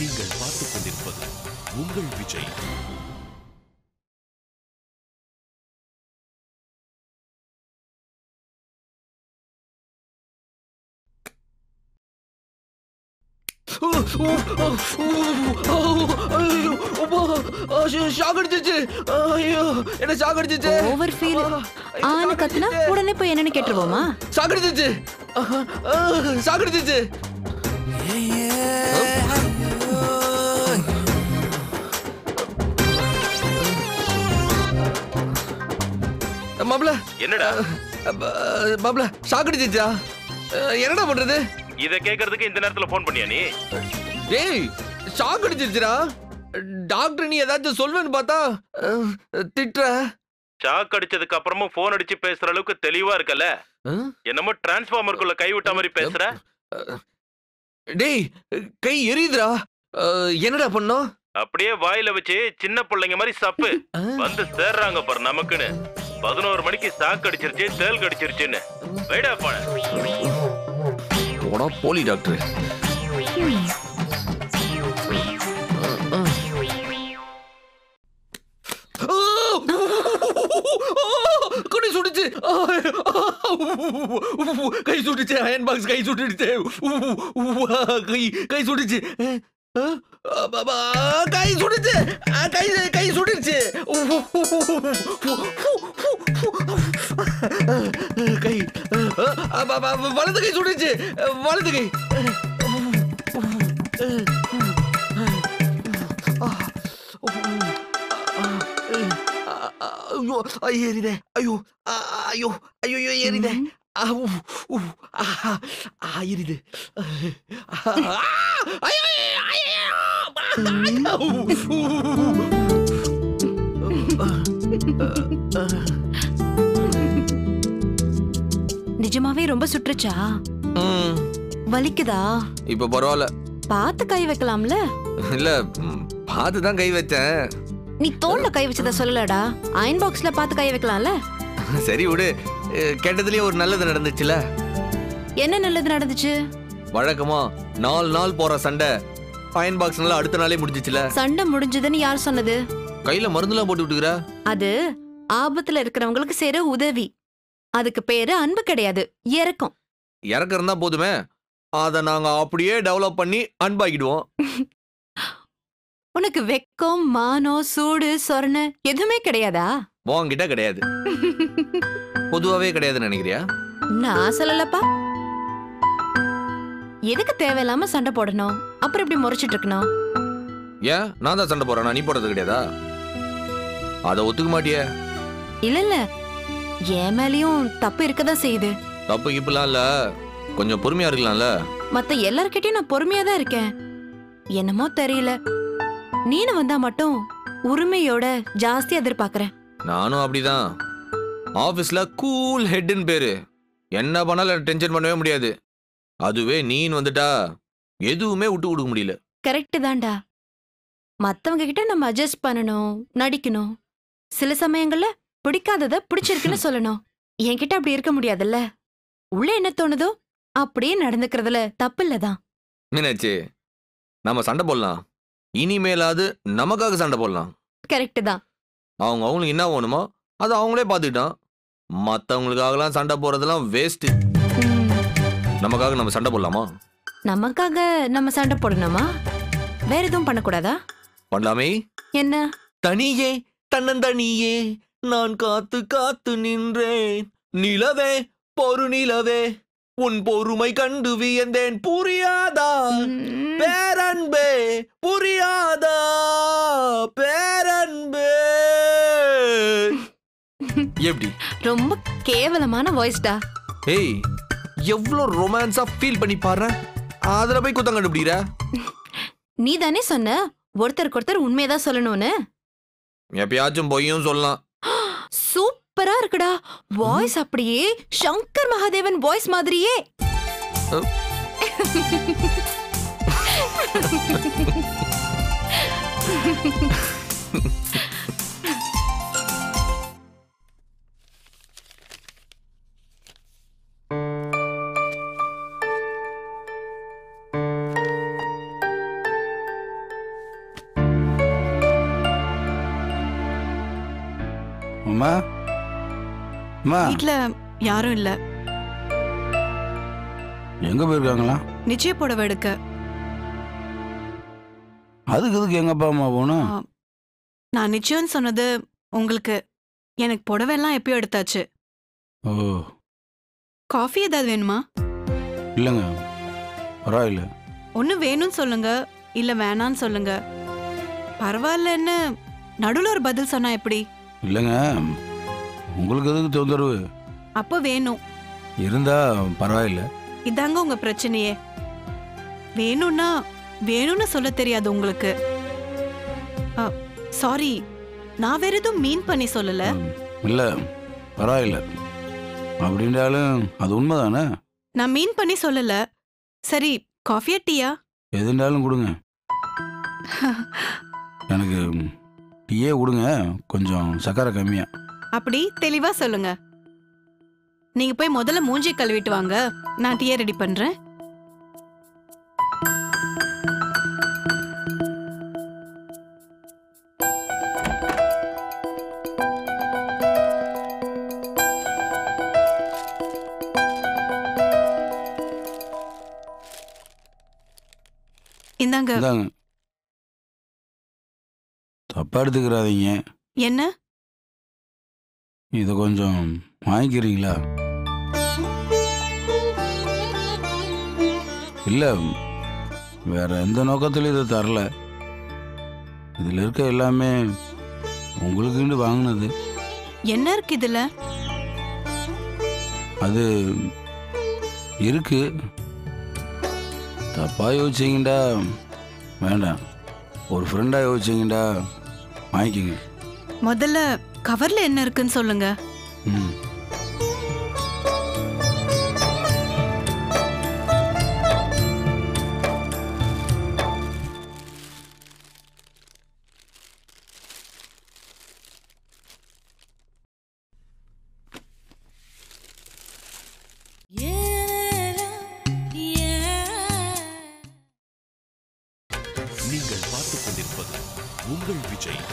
நீங்கள் பார்த்துக் கொண்டிருப்பது உங்கள் விஜய். ஓவர் ஃபீல் ஆன கத்துனா உடனே போய் என்னன்னு கேட்டுருவோமா? சாகடிச்சிச்சு. மாப்ள என்னடா மாப்ள சாகடிச்சிச்சா? என்னடா பண்றது? இத கேக்குறதுக்கு இந்த நேரத்துல போன் பண்ணியா நீ? டேய் ஷாக் அடிச்சிருச்சுடா. டாக்டர் நீ ஏதாச்சும் சொல்வேன்னு பார்த்தா திட்டுற. ஷாக் அடிச்சதுக்கு அப்புறமும் போன் அடிச்சு பேசுற அளவுக்கு தெளிவா இருக்கல. என்னமோ டிரான்ஸ்ஃபார்மருக்குள்ள கை விட்ட மாதிரி பேசுற. டேய் கை எரியுதுடா. என்னடா பண்ணோம்? அப்படியே வாயில வச்சு சின்ன பிள்ளைங்க மாதிரி சப்பு வந்து சேர்றாங்க பாரு நமக்குன்னு. 11 மணிக்கு ஷாக் அடிச்சிருச்சு, தேல் கடிச்சிருச்சுன்னு. வைடா போன. போடா போலி டாக்டர். கை சுட்டுச்சு. கை சுட்டுச்சு. அயன் பாக்ஸ் கை சுட்டுடுச்சு. கை சுட்டுச்சு. கை சுட்டுச்சு. கை சுட்டுச்சு. கை வலது கை சுட்டுச்சு. வலது கை. ஐயோ ஏறிதே. ஐயோ ஐயோ ஐயோ ஏறிதே. ஏறிது. நிஜமாவே ரொம்ப சுற்றுச்சா? வலிக்குதா? இப்ப பரவாயில்ல. பார்த்து கை வைக்கலாம்ல? இல்ல பார்த்து தான் கை வச்சேன். நீ தோல்ல கை வச்சத சொல்லலடா. அயன் பாக்ஸ்ல பார்த்து கை வைக்கலாம்ல? சரி விடு. கேட்டதுலயே ஒரு நல்லது நடந்துச்சுல. என்ன நல்லது நடந்துச்சு? வழக்கமா 4 நாள் போற சண்டை அயன் பாக்ஸ்னால அடுத்த நாளே முடிஞ்சிச்சுல. சண்டை முடிஞ்சதுன்னு யார் சொன்னது? கையில மருந்துலாம் போட்டு விட்டுக்கிறா. அது ஆபத்துல இருக்கிறவங்களுக்கு செய்யற உதவி. அதுக்கு பேரு அன்பு கிடையாது, இரக்கம். இறக்கம் இருந்தா போதுமே. அத நாங்க அப்படியே டெவலப் பண்ணி அன்பாக்கிடுவோம். உனக்கு வெக்கம், மானம், சூடு, சொரணை எதுவுமே கிடையாதா? உன்கிட்ட கிடையாது. பொதுவாவே கிடையாதுன்னு நினைக்கிறியா? நான் சொல்லலப்பா. எதுக்கு தேவையில்லாம சண்டை போடணும்? அப்புறம் எப்படி முறைச்சிட்டு இருக்கணும்? ஏன் நான் தான் சண்டை போறேன், நீ போடுறது கிடையாதா? அத ஒத்துக்க மாட்டியே? இல்ல என் மேலயும் தப்பு இருக்கதான் செய்யுது. தப்பு இப்பெல்லாம் இல்ல, கொஞ்சம் பொறுமையா இருக்கலாம்ல. மத்த எல்லார்கிட்டயும் நான் பொறுமையா தான் இருக்கேன். என்னமோ தெரியல, நீனு வந்தா மட்டும் உரிமையோட ஜாஸ்தி எதிர்பார்க்கறேன். நானும் அப்படிதான். ஆபீஸ்ல கூல் ஹெட்னு பேரு. என்ன பண்ணாலும் டென்ஷன் பண்ணவே முடியாது. அதுவே நீன்னு வந்துட்டா எதுவுமே விட்டு கொடுக்க முடியல. கரெக்ட் தான்டா. மத்தவங்க கிட்ட நம்ம அட்ஜஸ்ட் பண்ணணும், நடிக்கணும். சில சமயங்கள்ல பிடிக்காதத பிடிச்சிருக்குன்னு சொல்லணும். என்கிட்ட அப்படி இருக்க முடியாதுல்ல. உள்ள என்ன தோணுதோ அப்படியே நடந்துக்கிறதுல தப்பு இல்லதான். மீனாட்சி, நம்ம சண்டை போடலாம். இனிமேலாவது நமக்காக சண்டை போடலாம். கரெக்ட் தான். அவங்களுக்கு என்ன வேணுமோ அது அவங்களே பார்த்துக்கிட்டான். மற்றவங்களுக்காகலாம் சண்டை போறதெல்லாம் வேஸ்ட். நமக்காக நம்ம சண்டை போடலாமா? நமக்காக நம்ம சண்டை போடணுமா? வேற எதுவும் பண்ணக்கூடாதா? பண்ணலாமே. என்ன? தனியே தன்னந்தனியே நான் காத்து காத்து நின்றேன். நிலவே பொறு நிலவே உன் பொறுமை கண்டு வியந்தேன். புரியாதா பேரன்பே, புரியாதா பேரன்பே. எப்படி? ரொம்ப கேவலமான வாய்ஸ்டா. ஏய், எவ்வளோ ரொமான்ஸா ஃபீல் பண்ணி பாரு. அதுல போய் குத்தம் கண்டுபிடிக்கிற. நீ தானே சொன்ன ஒருத்தருக்கு ஒருத்தர் உண்மையதான் சொல்லணும்னு. எப்பயாச்சும் பொய்யும் சொல்லலாம். சூப்பரா இருக்குடா. வாய்ஸ் அப்படியே சங்கர் மகாதேவன் வாய்ஸ் மாதிரியே. அம்மா அம்மா வீட்ல யாரும் இல்ல. எங்க போயிருக்காங்களா? நிச்சய புடவை எடுக்க. அதுக்கு எதுக்கு எங்க அப்பா அம்மா போகணும்? நான் நிச்சயம் சொன்னது உங்களுக்கு. எனக்கு புடவை எல்லாம் எப்பயோ எடுத்தாச்சு. ஓ காஃபி ஏதாவது வேணுமா? இல்லைங்க, பரவாயில்ல. ஒண்ணு வேணும்னு சொல்லுங்க, இல்ல வேணான்னு சொல்லுங்க. பரவாயில்லன்னு நடுவுல ஒரு பதில் சொன்னா எப்படி? இல்லைங்க, உங்களுக்கு எதுக்கு தொந்தரவு? அப்ப வேணும். இருந்தா பரவாயில்ல. இதாங்க உங்க பிரச்சனையே. வேணும்னா வேணும்னு சொல்ல தெரியாது உங்களுக்கு. சாரி, நான் வேற எதுவும் மீன் பண்ணி சொல்லல. இல்லை பரவாயில்ல. அப்படின்றாலும் அது உண்மைதானே? நான் மீன் பண்ணி சொல்லல. சரி, காஃபியா டீயா? எதுண்டாலும் கொடுங்க. எனக்கு டீயே கொடுங்க, கொஞ்சம் சக்கரை கம்மியா. அப்படி தெளிவா சொல்லுங்க. நீங்க போய் முதல்ல மூஞ்சி கழுவிட்டு வாங்க, நான் டீயை ரெடி பண்றேன். இந்தாங்க. இந்தாங்க. தப்பா எடுத்துக்கிறாதீங்க. என்ன? இதை கொஞ்சம் வாங்கிக்கிறீங்களா? இல்லை, வேற எந்த நோக்கத்திலும் இதை தரல. இதில் இருக்க எல்லாமே உங்களுக்குன்னு வாங்கினது. என்ன இருக்கு இதுல? அது இருக்கு. தப்பா யோசிச்சிங்கடா வேண்டாம், ஒரு ஃப்ரெண்டா யோசிச்சிங்கடா வாங்கிக்கோங்க. முதல்ல கவர்ல என்ன இருக்குன்னு சொல்லுங்க. ம் நீங்கள் பார்த்துக் கொண்டிருப்பது உங்கள் விஜய்.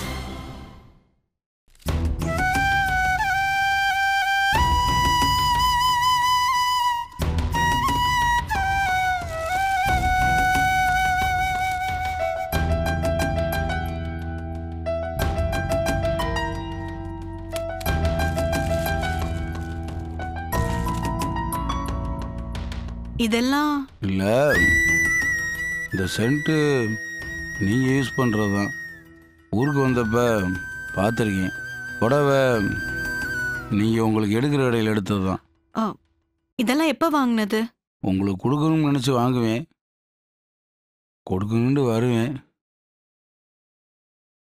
இதெல்லாம் இல்லை, இந்த சென்ட்டு நீங்கள் யூஸ் பண்ணுறது தான். ஊருக்கு வந்தப்ப பார்த்துருக்கேன். புடவை நீங்கள் உங்களுக்கு எடுக்கிற இடையில எடுத்தது தான். இதெல்லாம் எப்ப வாங்கினது? உங்களுக்கு கொடுக்கணும்னு நினச்சி வாங்குவேன், கொடுக்கணுன்னு வருவேன்,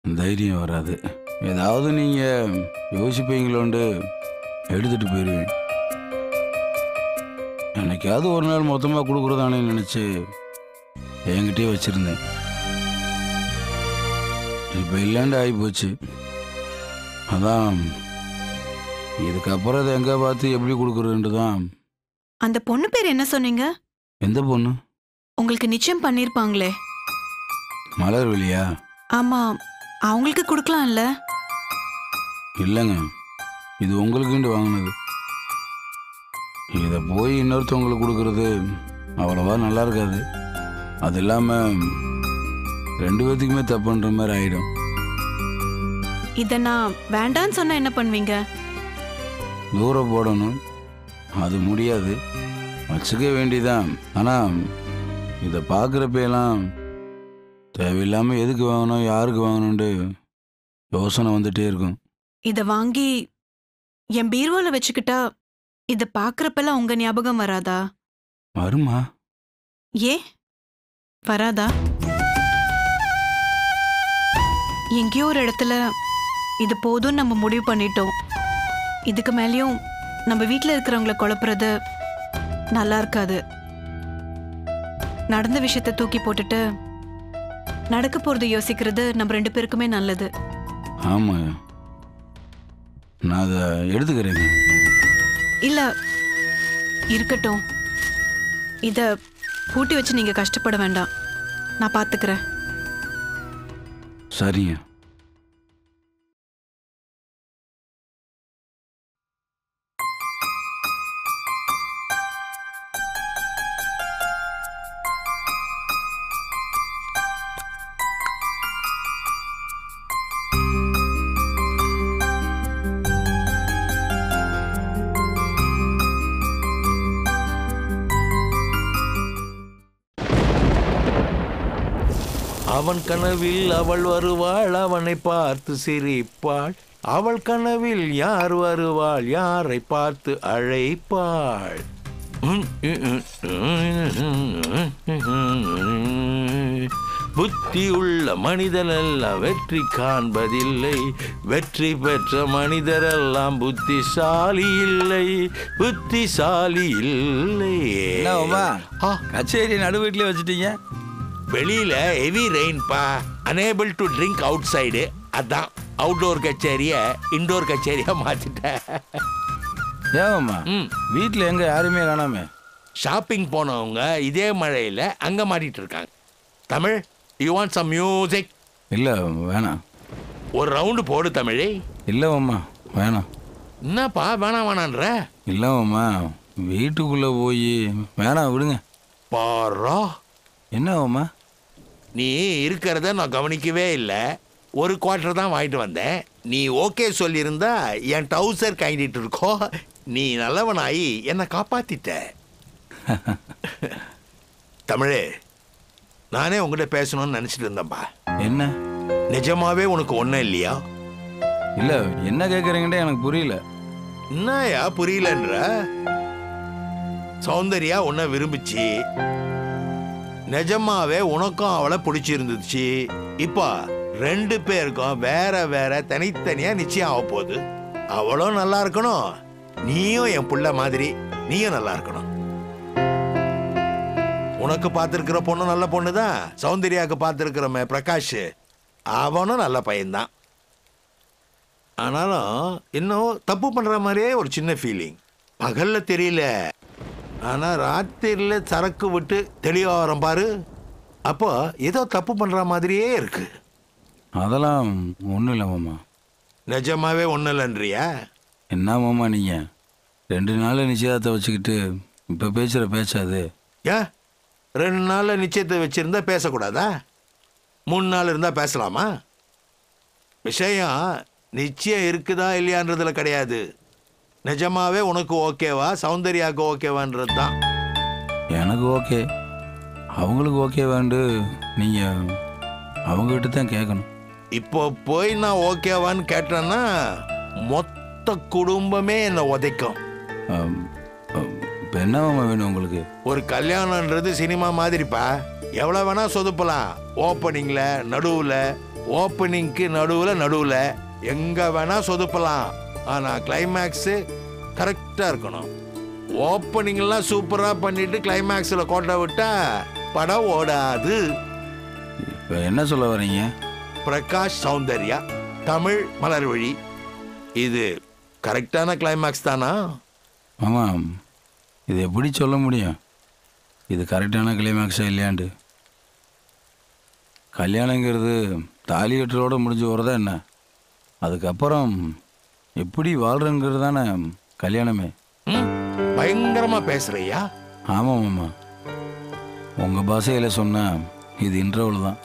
தைரியம் வராது. ஏதாவது நீங்கள் யோசிப்பீங்களோண்டு எடுத்துகிட்டு போயிடுவேன். என்னைக்காவது ஒரு நாள் மொத்தமாக கொடுக்குறதானே நினச்சி என்கிட்டயே வச்சுருந்தேன். இப்போ இல்லைண்டு ஆகிப்போச்சு. அதான் இதுக்கப்புறம் அதை எங்கே பார்த்து எப்படி கொடுக்குறதுன்ட்டு தான். அந்த பொண்ணு பேர் என்ன சொன்னீங்க? எந்த பொண்ணு? உங்களுக்கு நிச்சயம் பண்ணிருப்பாங்களே. மலர்விழியா? ஆமா, அவங்களுக்கு கொடுக்கலாம்ல. இல்லைங்க, இது உங்களுக்குண்டு வாங்கினது. இதை போய் இன்னொருத்தவங்களுக்கு கொடுக்கறது அவ்வளவா நல்லா இருக்காது. அது இல்லாமல் 2 பேர்த்துக்குமே தப்புன்ற மாதிரி ஆயிடும். இதை நான் வேண்டான்னு சொன்னா என்ன பண்ணுவீங்க? தூரம் போடணும், அது முடியாது, வச்சுக்க வேண்டிதான். ஆனால் இதை பார்க்குறப்பெல்லாம் தேவையில்லாமல் எதுக்கு வாங்கணும், யாருக்கு வாங்கணுன்ட்டு யோசனை வந்துட்டே இருக்கும். இதை வாங்கி என் பீரோல வச்சுக்கிட்டா இதை பார்க்கறப்பெல்லாம் உங்க ஞாபகம் வராதா? வருமா? ஏ வராதா? எங்கேயோ ஒரு இடத்துல இது போதும் நம்ம முடிவு பண்ணிட்டோம். இதுக்கு மேலேயும் நம்ம வீட்டில் இருக்கிறவங்கள குழப்புறது நல்லா இருக்காது. நடந்த விஷயத்தை தூக்கி போட்டுட்டு நடக்க போறது யோசிக்கிறது நம்ம 2 பேருக்குமே நல்லது. ஆமாம், நான் அதை எடுத்துக்கிறேங்க. இல்ல இருக்கட்டும், இத பூட்டி வச்சு நீங்க கஷ்டப்பட வேண்டாம், நான் பாத்துக்கிறேன். சரிங்க. அவன் கனவில் அவள் வருவாள், அவனை பார்த்து சிரிப்பாள். அவள் கனவில் யார் வருவாள், யாரை பார்த்து அழைப்பாள். புத்தி உள்ள மனிதனெல்லாம் வெற்றி காண்பதில்லை, வெற்றி பெற்ற மனிதரெல்லாம் புத்திசாலி இல்லை, புத்திசாலி இல்லை. கச்சேரி நடு வீட்லயே வச்சுட்டீங்க? வெளியில ஹெவி ரெயின்பா, unable to drink outside. அதான் அவுட்டோர் கச்சேரிய இன்டோர் கச்சேரியா மாத்திட்டேன். ஏவம்மா வீட்டில் எங்க யாருமே காணாமே? ஷாப்பிங் போனவங்க இதே மழையில அங்க மாட்டிட்டு இருக்காங்க. Tamil, you want some music? இல்லை வேணாம். ஒரு ரவுண்டு போடு தமிழே. இல்லைம்மா வேணாம். என்னப்பா வேணாம் வேணான்ற? இல்லைம்மா வீட்டுக்குள்ளே போய் வேணாம் விடுங்க. பாரா, என்னம்மா நீ இருக்கிறத நான் கவனிக்கவே இல்லை. ஒரு குவார்டர் தான் வாங்கிட்டு வந்தேன். நீ ஓகே சொல்லியிருந்தா என் டவுசர் கைண்டிட்டு இருக்கோ. நீ நல்லவனாயி என்னை காப்பாத்திட்ட. தமிழே, நானே உங்ககிட்ட பேசணும்னு நினைச்சிட்டு இருந்தேன்பா. என்ன நிஜமாவே உனக்கு ஒன்றும் இல்லையா? இல்லை என்ன கேட்குறீங்கன்ட்டு எனக்கு புரியல. என்னயா புரியலன்ற? சௌந்தர்யா உன்னை விரும்பிச்சு, நிஜமாவே உனக்கும் அவளை பிடிச்சிருந்துச்சு. இப்போ 2 பேருக்கும் வேற வேற தனித்தனியா நிச்சயம் ஆக போகுது. அவளும் நல்லா இருக்கணும், நீயும் என் புள்ள மாதிரி நீயும் நல்லா இருக்கணும். உனக்கு பார்த்துருக்கிற பொண்ணு நல்ல பொண்ணு தான். சௌந்தர்யாவுக்கு பார்த்துருக்கிறமே பிரகாஷ், அவனும் நல்ல பையன்தான். ஆனாலும் இன்னும் தப்பு பண்ற மாதிரியே ஒரு சின்ன ஃபீலிங். பகல்ல தெரியல, ஆனா ராத்திரில சரக்கு விட்டு தெளிவாரம் பாரு, அப்போ ஏதோ தப்பு பண்ற மாதிரியே இருக்கு. அதெல்லாம் ஒன்றும் இல்லை மாமா. நிஜமாவே ஒன்றும் இல்லைன்றியா? என்ன மாமா நீங்கள் 2 நாள் நிச்சயத்தை வச்சுக்கிட்டு இப்போ பேசுகிற பேச்சாது? ஏன் 2 நாள் நிச்சயத்தை வச்சிருந்தா பேசக்கூடாதா? 3 நாள் இருந்தா பேசலாமா? விஷயம் நிச்சயம் இருக்குதா இல்லையான்றதுல கிடையாது. நிஜமாவே உனக்கு ஓகேவா, சௌந்தர்யாவுக்கு ஓகேவான்றது தான். எனக்கு ஓகே, அவங்களுக்கு ஓகே வேண்டு நீங்கள் அவங்ககிட்ட தான் கேட்கணும். இப்போ போய் நான் ஓகேவான்னு கேட்டேன்னா மொத்த குடும்பமே என்னை உதைக்கும். இப்போ என்ன மாமா வேணும் உங்களுக்கு? ஒரு கல்யாணன்றது சினிமா மாதிரிப்பா. எவ்வளோ வேணா சொதுப்பலாம். ஓப்பனிங்ல நடுவில், ஓப்பனிங்க்கு நடுவில் எங்க வேணா சொதுப்பலாம். ஆனா கிளைமேக்ஸ் கரெக்டா இருக்கணும். ஓப்பனிங்லாம் சூப்பரா பண்ணிட்டு கிளைமேக்ஸ்ல கோட்டை விட்டா படம் ஓடாது. இப்போ என்ன சொல்ல வரீங்க? பிரகாஷ் சௌந்தர்யா, தமிழ் மலர்வழி, இது கரெக்டான கிளைமேக்ஸ் தானா? ஆமாம், இது எப்படி சொல்ல முடியும் இது கரெக்டான கிளைமேக்ஸா இல்லையாண்டு? கல்யாணங்கிறது தாலி கட்டுறோட முடிஞ்சு வரதா என்ன? அதுக்கப்புறம் எப்படி வாழ்றங்கிறது தானே கல்யாணமே. பயங்கரமா பேசுறியா? ஆமாம் மாமா, உங்கள் பாஷையில் சொன்னால் இது இன்டர்வல் தான்.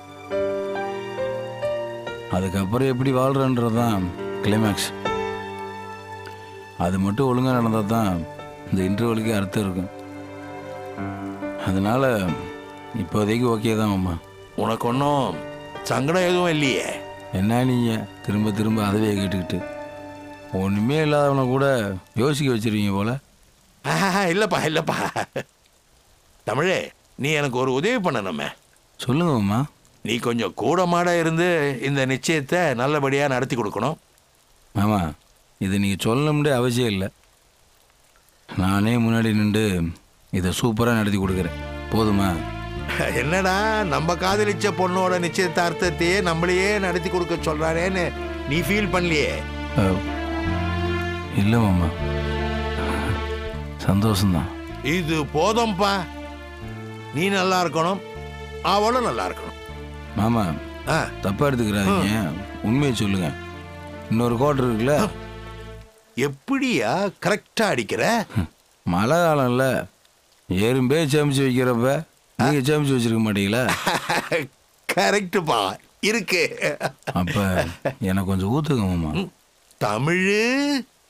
அதுக்கப்புறம் எப்படி வாழ்கிறன்றது தான் கிளைமேக்ஸ். அது மட்டும் ஒழுங்காக நடந்தால் தான் இந்த இன்டர்வலுக்கு அர்த்தம் இருக்கும். அதனால் இப்போதைக்கு ஓகே தான் மாமா. உனக்கு ஒன்றும் சங்கடம் எதுவும் இல்லையே? என்ன நீங்கள் திரும்ப திரும்ப அதவே கேட்டுக்கிட்டு ஒன்றுமே இல்லாதவனை கூட யோசிக்க வச்சிருவீங்க போல. இல்லைப்பா. தமிழே, நீ எனக்கு ஒரு உதவி பண்ணணுமே. சொல்லுங்க மாமா. நீ கொஞ்சம் கூடமாட இருந்து இந்த நிச்சயத்தை நல்லபடியாக நடத்தி கொடுக்கணும். மாமா, இது நீங்கள் சொல்லணும்னு அவசியம் இல்லை. நானே முன்னாடி நின்று இதை சூப்பராக நடத்தி கொடுக்குறேன், போதுமா? என்னடா, நம்ம காதலிச்ச பொண்ணோட நிச்சயதார்த்தத்தையே நம்மளையே நடத்தி கொடுக்க சொல்றானேன்னு நீ ஃபீல் பண்ணலையே? இல்லை மாமா, சந்தோஷம்தான். இது போதும்பா. நீ நல்லா இருக்கணும், அவளும் நல்லா இருக்கணும். மாமா தப்பா எடுத்துக்கிறாதீங்க, உண்மையை சொல்லுங்க. இன்னொரு கோட்டர் இருக்குல்ல, எப்படியா கரெக்டா அடிக்கிற? மழை காலம்ல எறும்பே சேமிச்சு வைக்கிறப்ப நீங்க சேமிச்சு வச்சிருக்க மாட்டீங்களா? கரெக்டுப்பா, இருக்கு. அப்ப எனக்கு கொஞ்சம் ஊத்துங்க மாமா. தமிழு,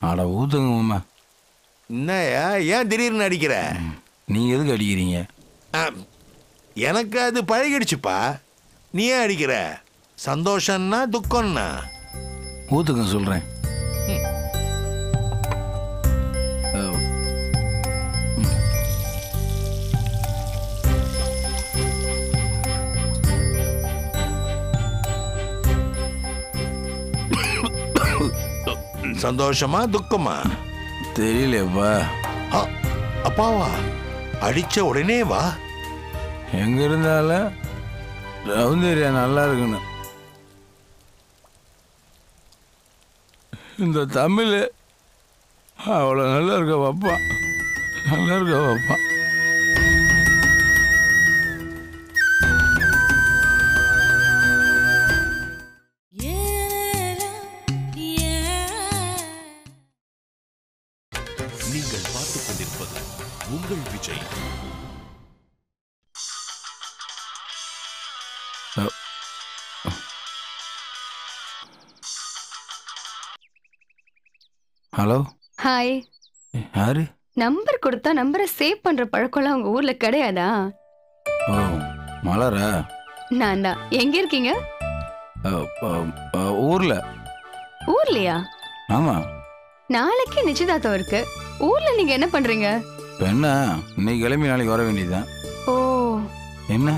அட ஊத்துங்க மாமா. என்னயா ஏன் திடீர்னு அடிக்கிற? நீங்க எதுக்கு அடிக்கிறீங்க? எனக்கு அது பழகிடுச்சுப்பா. நீ ஏன் அடிக்கிற? சந்தோஷம்னா துக்கம்னா? ஊத்துங்க சொல்கிறேன். சந்தோஷமா துக்கமா? தெரியலையப்பா. அப்பாவா? அடிச்ச உடனே வா. எங்க இருந்தாலும் சௌந்தர்யா நல்லா இருக்கணும். இந்த தமிழ் அவ்வளோ நல்லா இருக்க பாப்பா, நல்லா இருக்க பாப்பா. நீங்கள் பார்த்துக் கொண்டிருப்பது உங்கள் விஜய். ஹலோ. ஹாய். யாரு? நம்பர் கொடுத்தா நம்பரை சேவ் பண்ற பழக்கம்லாம் உங்க ஊர்ல கிடையாதா? ஓ, மலரா? நான் தான். எங்க இருக்கீங்க? ஊர்ல. ஊர்லயா? ஆமா. நாளைக்கு நிச்சயதார்த்தம் இருக்கு. ஊர்ல நீங்க என்ன பண்றீங்க? என்ன இன்னைக்கு கிளம்பி நாளைக்கு வர வேண்டியதுதான். ஓ. என்ன?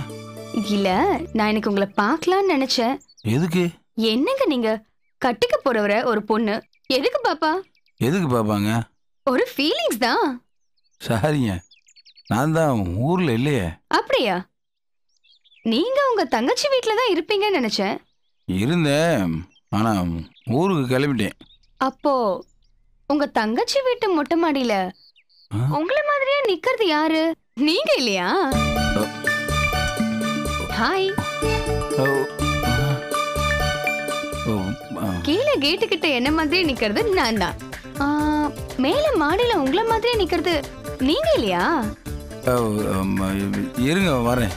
இல்ல, நான் இன்னைக்கு உங்களை பார்க்கலாம்னு நினைச்சேன். எதுக்கு? என்னங்க நீங்க கட்டிக்க போறவரை ஒரு பொண்ணு எதுக்கு பாப்பா? எதுக்கு பாப்பாங்க? ஒரு ஃபீலிங்ஸ் தான். சாரிங்க, நான் தான் ஊர்ல இல்லையே. அப்படியா? நீங்க உங்க தங்கச்சி வீட்டுல தான் இருப்பீங்கன்னு நினைச்சேன். இருந்தேன், ஆனா ஊருக்கு கிளம்பிட்டேன். அப்போ உங்க தங்கச்சி வீட்டு மொட்டை மாடியில உங்கள மாதிரியே நிக்கிறது யாரு? நீங்க இல்லையா? ஹாய். கீழே கேட்டு கிட்ட என்ன மாதிரியே நிக்கிறது நான் தான். மேல மாடியில உங்கள மாதிரியே நிக்கிறது நீங்க இல்லையா? இருங்க வரேன்.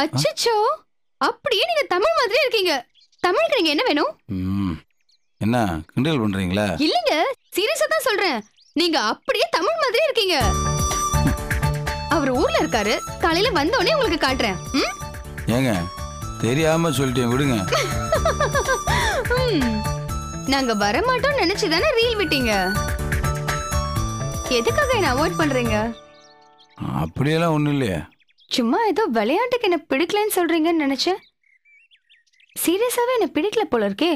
அச்சச்சோ, அப்படியே நீங்க தமிழ் மாதிரியே இருக்கீங்க. தமிழுக்கு நீங்க என்ன வேணும்? என்ன கிண்டல் பண்றீங்களா? இல்லங்க, சீரியஸா தான் சொல்றேன். நீங்க அப்படியே தமிழ் மாதிரியே இருக்கீங்க. அவர் ஊர்ல இருக்காரு, காலையில வந்த உடனே உங்களுக்கு காட்டுறேன். ஏங்க தெரியாம சொல்லிட்டேன், விடுங்க. நாங்க வர மாட்டோம் நினைச்சுதானே ரீல் விட்டீங்க. எதுக்காக என்ன அவாய்ட் பண்றீங்க? அப்படியெல்லாம் ஒண்ணும் இல்லையே. சும்மா ஏதோ விளையாட்டுக்கு என்ன பிடிக்கலன்னு சொல்றீங்கன்னு நினைச்சேன். சீரியஸாவே என்ன பிடிக்கல போல இருக்கே.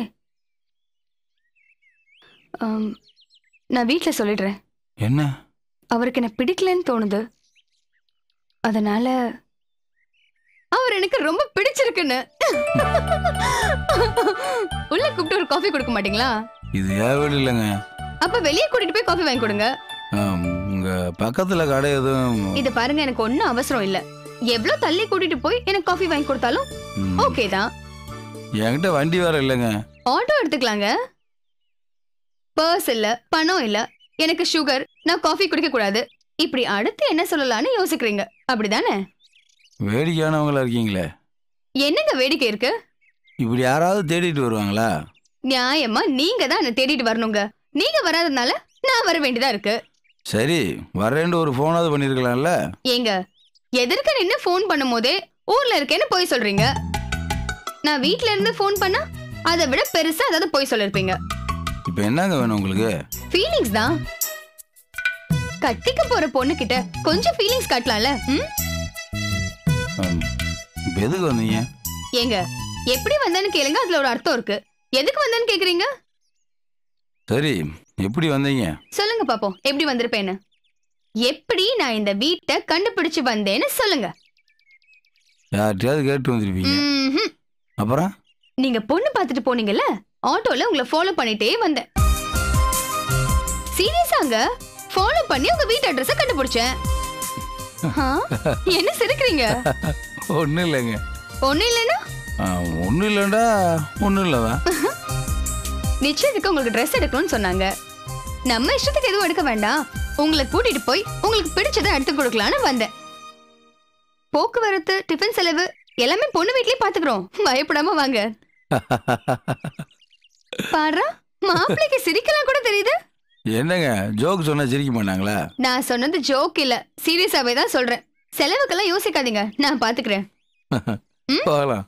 நான் வீட்டுல சொல்லிடுறேன். என்ன? அவருக்கு என்ன பிடிக்கலன்னு தோணுது. அதனால அவர் எனக்கு ரொம்ப பிடிச்சிருக்குன்னு. உள்ள கூப்பிட்டு ஒரு காஃபி கொடுக்க மாட்டீங்களா? இது ஏன் வீடு இல்லைங்க. அப்ப வெளியே கூட்டிட்டு போய் காஃபி வாங்கி கொடுங்க. உங்க பக்கத்துல கடை எதுவும்? இது பாருங்க, எனக்கு ஒன்னும் அவசரம் இல்ல. எவ்வளவு தள்ளி கூட்டிட்டு போய் எனக்கு காஃபி வாங்கி கொடுத்தாலும் ஓகே தான். என்கிட்ட வண்டி வேற இல்லைங்க. ஆட்டோ எடுத்துக்கலாங்க. பர்ஸ் இல்ல, பணம் இல்ல, எனக்கு சுகர், நான் காஃபி குடிக்க கூடாது. இப்படி அடுத்து என்ன சொல்லலாம்னு யோசிக்கிறீங்க, அப்படிதானே? வேடிக்கையானவங்களா இருக்கீங்களே. என்னங்க வேடிக்கை இருக்கு? இப்படி யாராவது தேடிட்டு வருவாங்களா? நியாயமா நீங்க தான் என்ன தேடிட்டு வரணுங்க. நீங்க வராதனால நான் வர வேண்டியதா இருக்கு. சரி, வரேன்னு ஒரு போனாவது பண்ணிருக்கலாம்ல. ஏங்க, எதற்கு நின்னு போன் பண்ணும் போதே ஊர்ல இருக்கேன்னு போய் சொல்றீங்க. நான் வீட்ல இருந்து போன் பண்ணா அதை விட பெருசா ஏதாவது போய் சொல்லிருப்பீங்க. இப்ப என்னங்க வேணும் உங்களுக்கு? ஃபீலிங்ஸ் தான். கட்டிக்க போற பொண்ணு கிட்ட கொஞ்சம் ஃபீலிங்ஸ் காட்டலாம்ல. இப்ப எதுக்கு வந்தீங்க? ஏங்க, எப்படி வந்தேன்னு கேளுங்க, அதுல ஒரு அர்த்தம் இருக்கு. எதுக்கு வந்தேன்னு கேக்குறீங்க? சரி, எப்படி வந்தீங்க சொல்லுங்க பாப்போம். எப்படி வந்திருப்பேன்னு, எப்படி நான் இந்த வீட்டை கண்டுபிடிச்சு வந்தேன்னு சொல்லுங்க. யார்கிட்டயாவது கேட்டு வந்திருப்பீங்க. அப்புறம் நீங்க பொண்ணு பார்த்துட்டு போனீங்கல்ல, ஆட்டோல உங்களை ஃபாலோ பண்ணிட்டே வந்தேன். சீரியஸாங்க, ஃபாலோ பண்ணி உங்க வீட்டு அட்ரஸ கண்டுபிடிச்சேன். என்ன சிரிக்கிறீங்க? ஒண்ணும் இல்லைங்க. ஒண்ணு இல்லைன்னா? ஒண்ணும் இல்லைண்டா ஒண்ணும் இல்லதான். நிச்சயத்துக்கு உங்களுக்கு ட்ரெஸ் எடுக்கணும்னு சொன்னாங்க. நம்ம இஷ்டத்துக்கு எதுவும் எடுக்க வேண்டாம், உங்களை கூட்டிட்டு போய் உங்களுக்கு பிடிச்சதை எடுத்து கொடுக்கலான்னு வந்தேன். போக்குவரத்து, டிஃபன் செலவு எல்லாமே பொண்ணு வீட்லயே பாத்துக்கிறோம், பயப்படாம வாங்க. பாரு, மாப்பிள்ளைக்கு சிரிக்கலாம் கூட தெரியுது. என்னங்க ஜோக் சொன்னா சிரிக்க மாட்டாங்களா? நான் சொன்னது ஜோக் இல்ல, சீரியஸாவே தான் சொல்றேன். செலவுக்கெல்லாம் யோசிக்காதீங்க, நான் பாத்துக்கிறேன். போகலாம்.